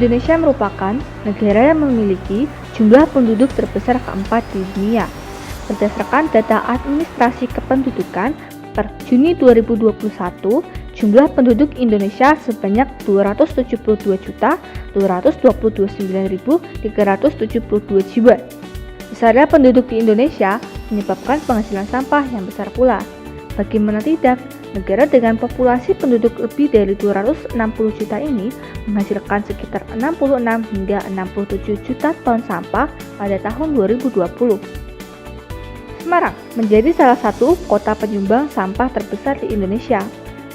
Indonesia merupakan negara yang memiliki jumlah penduduk terbesar keempat di dunia. Berdasarkan data administrasi kependudukan per Juni 2021, jumlah penduduk Indonesia sebanyak 272.229.372 jiwa. Besarnya penduduk di Indonesia menyebabkan penghasilan sampah yang besar pula. Bagaimana tidak, negara dengan populasi penduduk lebih dari 260 juta ini menghasilkan sekitar 66 hingga 67 juta ton sampah pada tahun 2020. Semarang menjadi salah satu kota penyumbang sampah terbesar di Indonesia.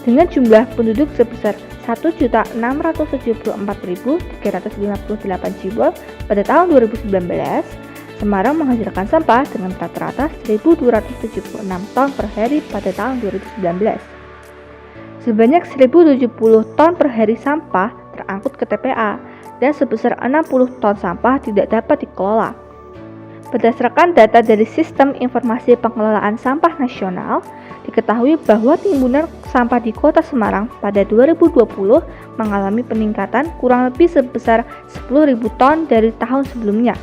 Dengan jumlah penduduk sebesar 1.674.358 jiwa pada tahun 2019, Semarang menghasilkan sampah dengan rata-rata 1.276 ton per hari pada tahun 2019. Sebanyak 1.070 ton per hari sampah terangkut ke TPA dan sebesar 60 ton sampah tidak dapat dikelola. Berdasarkan data dari Sistem Informasi Pengelolaan Sampah Nasional, diketahui bahwa timbunan sampah di Kota Semarang pada 2020 mengalami peningkatan kurang lebih sebesar 10.000 ton dari tahun sebelumnya.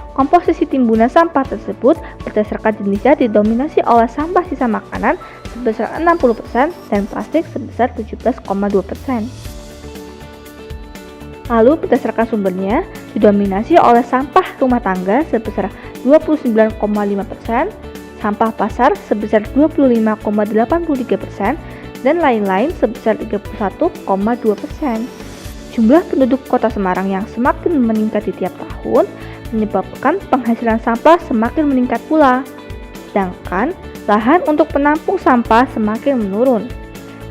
Komposisi timbunan sampah tersebut berdasarkan jenisnya didominasi oleh sampah sisa makanan sebesar 60% dan plastik sebesar 17,2%. Lalu berdasarkan sumbernya didominasi oleh sampah rumah tangga sebesar 29,5%, sampah pasar sebesar 25,83%, dan lain-lain sebesar 31,2%. Jumlah penduduk Kota Semarang yang semakin meningkat di tiap tahun menyebabkan penghasilan sampah semakin meningkat pula, sedangkan lahan untuk penampung sampah semakin menurun.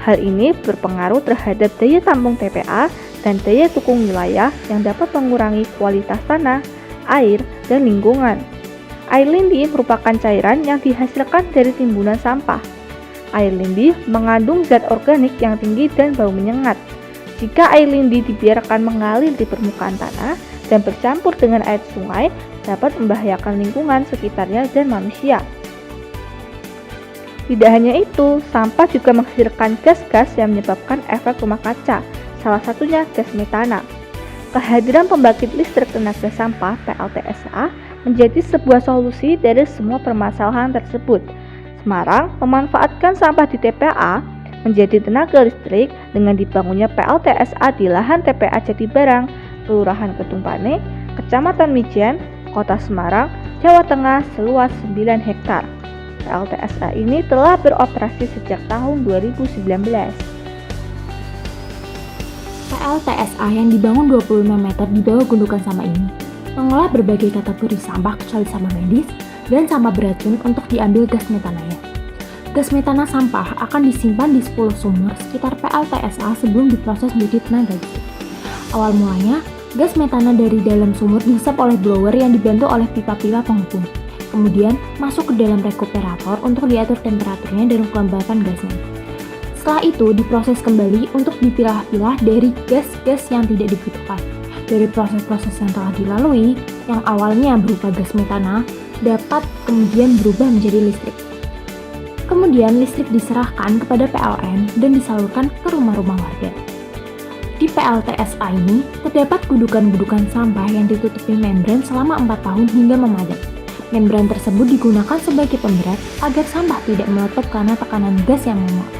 Hal ini berpengaruh terhadap daya tampung TPA dan daya dukung wilayah yang dapat mengurangi kualitas tanah, air, dan lingkungan. Air lindi merupakan cairan yang dihasilkan dari timbunan sampah. Air lindi mengandung zat organik yang tinggi dan bau menyengat. Jika air lindi dibiarkan mengalir di permukaan tanah dan bercampur dengan air sungai, dapat membahayakan lingkungan sekitarnya dan manusia. Tidak hanya itu, sampah juga menghasilkan gas-gas yang menyebabkan efek rumah kaca, salah satunya gas metana. Kehadiran pembangkit listrik tenaga sampah (PLTSA) menjadi sebuah solusi dari semua permasalahan tersebut. Semarang memanfaatkan sampah di TPA menjadi tenaga listrik dengan dibangunnya PLTSA di lahan TPA Jatibarang, Kelurahan Kedungpane, Kecamatan Mijen, Kota Semarang, Jawa Tengah seluas 9 hektar. PLTSA ini telah beroperasi sejak tahun 2019. PLTSA yang dibangun 25 meter di bawah gundukan sampah ini mengolah berbagai kategori sampah kecuali sampah medis dan sampah beracun untuk diambil gas metananya. Gas metana sampah akan disimpan di 10 sumur sekitar PLTSA sebelum diproses menjadi tenaga listrik. Awal mulanya, gas metana dari dalam sumur dihisap oleh blower yang dibantu oleh pipa-pipa penghubung. Kemudian masuk ke dalam rekuperator untuk diatur temperaturnya dan kelembapan gasnya. Setelah itu diproses kembali untuk dipilah-pilah dari gas-gas yang tidak dibutuhkan. Dari proses-proses yang telah dilalui, yang awalnya berupa gas metana, dapat kemudian berubah menjadi listrik. Kemudian listrik diserahkan kepada PLN dan disalurkan ke rumah-rumah warga. Di PLTSA ini, terdapat gundukan-gundukan sampah yang ditutupi membran selama 4 tahun hingga memadai. Membran tersebut digunakan sebagai pemberat agar sampah tidak meletup karena tekanan gas yang menguap.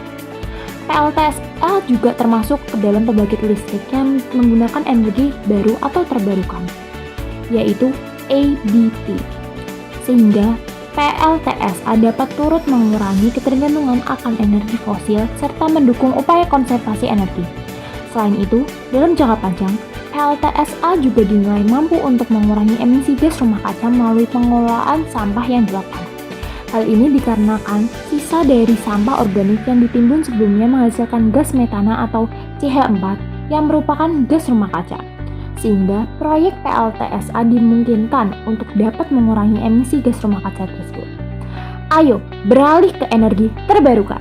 PLTSA juga termasuk ke dalam pembangkit listrik yang menggunakan energi baru atau terbarukan, yaitu ABT. Sehingga PLTSA dapat turut mengurangi ketergantungan akan energi fosil serta mendukung upaya konservasi energi. Selain itu, dalam jangka panjang, PLTSA juga dinilai mampu untuk mengurangi emisi gas rumah kaca melalui pengelolaan sampah yang dilakukan. Hal ini dikarenakan sisa dari sampah organik yang ditimbun sebelumnya menghasilkan gas metana atau CH4 yang merupakan gas rumah kaca. Sehingga proyek PLTSA dimungkinkan untuk dapat mengurangi emisi gas rumah kaca tersebut. Ayo, beralih ke energi terbarukan.